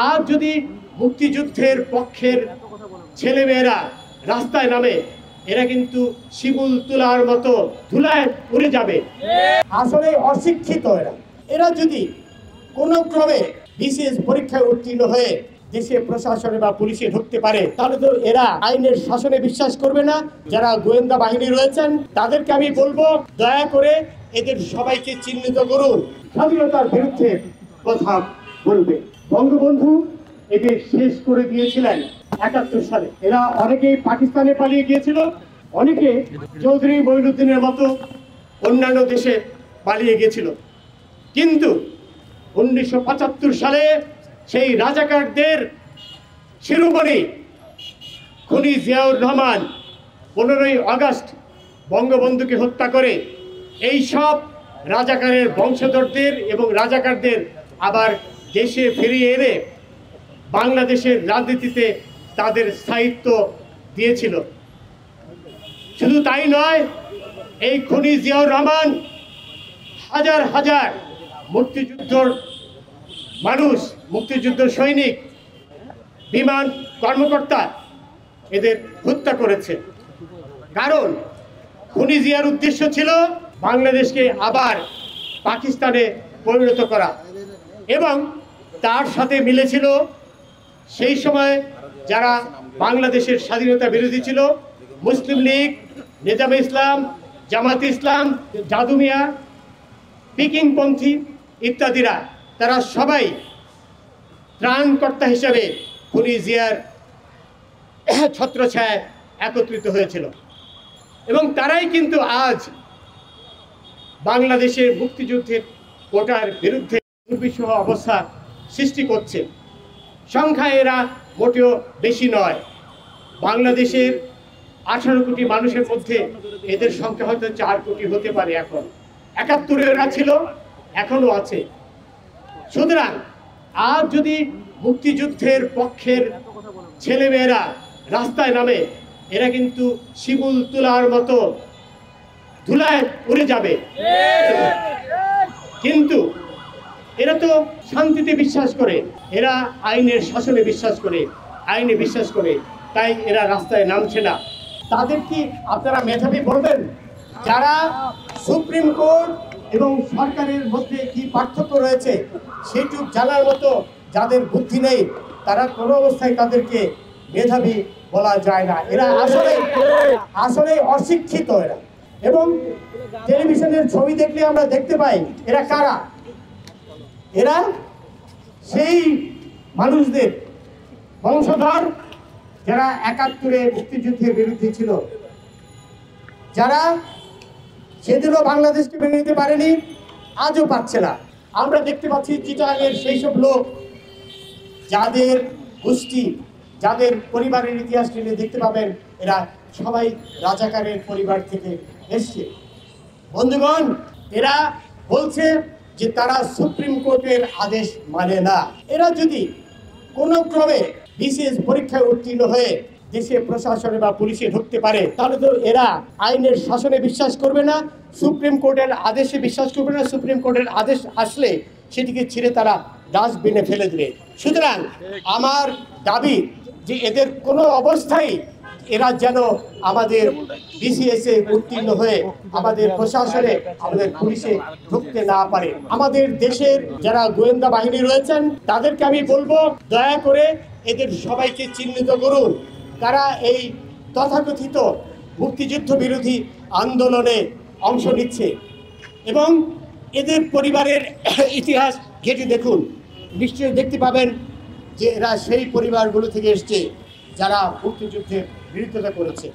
আর যদি মুক্তিযুদ্ধের পক্ষের ছেলেমেয়েরা রাস্তায় নামে, এরা কিন্তু শিমুল তোলার মতো ধুলায় উড়ে যাবে। আসলে অশিক্ষিত এরা যদি কোনো ক্রমে বিসিএস পরীক্ষায় উত্তীর্ণ হয়ে দেশে প্রশাসনে বা পুলিশে ঢুকতে পারে, তাহলে তো এরা আইনের শাসনে বিশ্বাস করবে না। যারা গোয়েন্দা বাহিনী রয়েছেন তাদেরকে আমি বলবো, দয়া করে এদের সবাইকে চিহ্নিত করুন, স্বাধীনতার বিরুদ্ধে কথা বলবে। বঙ্গবন্ধু এদের শেষ করে দিয়েছিলেন ৭১ সালে। এরা অনেকেই পাকিস্তানে পালিয়ে গিয়েছিল, অনেকে চৌধুরী মঈনুদ্দিনের মতো অন্যান্য দেশে পালিয়ে গিয়েছিল। কিন্তু ১৯৭৫ সালে সেই রাজাকারদের শিরোমণি খুনি জিয়াউর রহমান ১৫ই আগস্ট বঙ্গবন্ধুকে হত্যা করে এই সব রাজাকারের বংশধরদের এবং রাজাকারদের আবার দেশে ফিরিয়ে এনে বাংলাদেশের রাজনীতিতে তাদের স্থায়িত্ব দিয়েছিল। শুধু তাই নয়, এই খুনি জিয়াউর রহমান হাজার হাজার মুক্তিযুদ্ধর মানুষ, মুক্তিযুদ্ধ সৈনিক, বিমান কর্মকর্তা এদের হত্যা করেছে। কারণ খুনি জিয়ার উদ্দেশ্য ছিল বাংলাদেশকে আবার পাকিস্তানে পরিণত করা, এবং তার সাথে মিলেছিল সেই সময় যারা বাংলাদেশের স্বাধীনতা বিরোধী ছিল, মুসলিম লীগ, নিজামে ইসলাম, জামাতে ইসলাম, জাদু মিয়া, পিকিংপন্থী ইত্যাদিরা, তারা সবাই ত্রাণকর্তা হিসেবে খুনি জিয়ার ছত্রছায়ায় একত্রিত হয়েছিল। এবং তারাই কিন্তু আজ বাংলাদেশের মুক্তিযুদ্ধের কোটার বিরুদ্ধে দুর্বিষহ অবস্থা সৃষ্টি করছে। সংখ্যায় এরা মোটেও বেশি নয়। বাংলাদেশের 18 কোটি মানুষের মধ্যে এদের সংখ্যা হয়তো 4 কোটি হতে পারে। এখন ৭১ এরা ছিল, এখনো আছে। সুতরাং আর যদি মুক্তিযুদ্ধের পক্ষের ছেলেমেয়েরা রাস্তায় নামে, এরা কিন্তু শিমুল তোলার মতো ধুলায় উড়ে যাবে। কিন্তু এরা তো শান্তিতে বিশ্বাস করে, এরা আইনের শাসনে বিশ্বাস করে, আইনে বিশ্বাস করে, তাই এরা রাস্তায় নামছে না। তাদের কি আপনারা মেধাবী বলবেন? যারা সুপ্রিম কোর্ট এবং সরকারের মধ্যে কি পার্থক্য রয়েছে সেটুকু জানার মতো যাদের বুদ্ধি নেই, তারা কোনো অবস্থায় তাদেরকে মেধাবী বলা যায় না। এরা আসলে অশিক্ষিত এরা। এবং টেলিভিশনের ছবি দেখলে আমরা দেখতে পাই এরা কারা। এরা সেই মানুষদের বংশধর যারা ৭১ মুক্তিযুদ্ধের বিরুদ্ধে ছিল, যারা সেদিনও বাংলাদেশকে মেনে নিতে পারেনি, আজও পারছে না। আমরা দেখতে পাচ্ছি চিটাগাংয়ের সেই সব লোক যাদের গোষ্ঠী, যাদের পরিবারের ইতিহাস নিয়ে দেখতে পাবেন এরা সবাই রাজাকারের পরিবার থেকে এসছে। বন্ধুগণ, এরা বলছে যে তারা সুপ্রিম কোর্টের আদেশ মানে না। এরা যদি কোনো ক্রমে বিসিএস পরীক্ষায় উত্তীর্ণ হয়ে দেশে প্রশাসনে বা পুলিশে ঢুকতে পারে, তাহলে তো এরা আইনের শাসনে বিশ্বাস করবে না, সুপ্রিম কোর্টের আদেশে বিশ্বাস করবে না। সুপ্রিম কোর্টের আদেশ আসলে সেটিকে ছিঁড়ে তারা ডাস্টবিনে ফেলে দেবে। সুতরাং আমার দাবি যে এদের কোনো অবস্থায় এরা যেন আমাদের বিসিএস এ উত্তীর্ণ হয়ে আমাদের প্রশাসনে, আমাদের পুলিশে ঢুকতে না পারে। আমাদের দেশের যারা গোয়েন্দা বাহিনী রয়েছেন তাদেরকে আমি বলবো, দয়া করে এদের সবাইকে চিহ্নিত করুন, কারা এই তথাকথিত মুক্তিযুদ্ধ বিরোধী আন্দোলনে অংশ নিচ্ছে। এবং এদের পরিবারের ইতিহাস ঘেঁটে দেখুন, নিশ্চয়ই দেখতে পাবেন যে এরা সেই পরিবারগুলো থেকে এসছে যারা মুক্তিযুদ্ধের বিরোধিতা করেছে।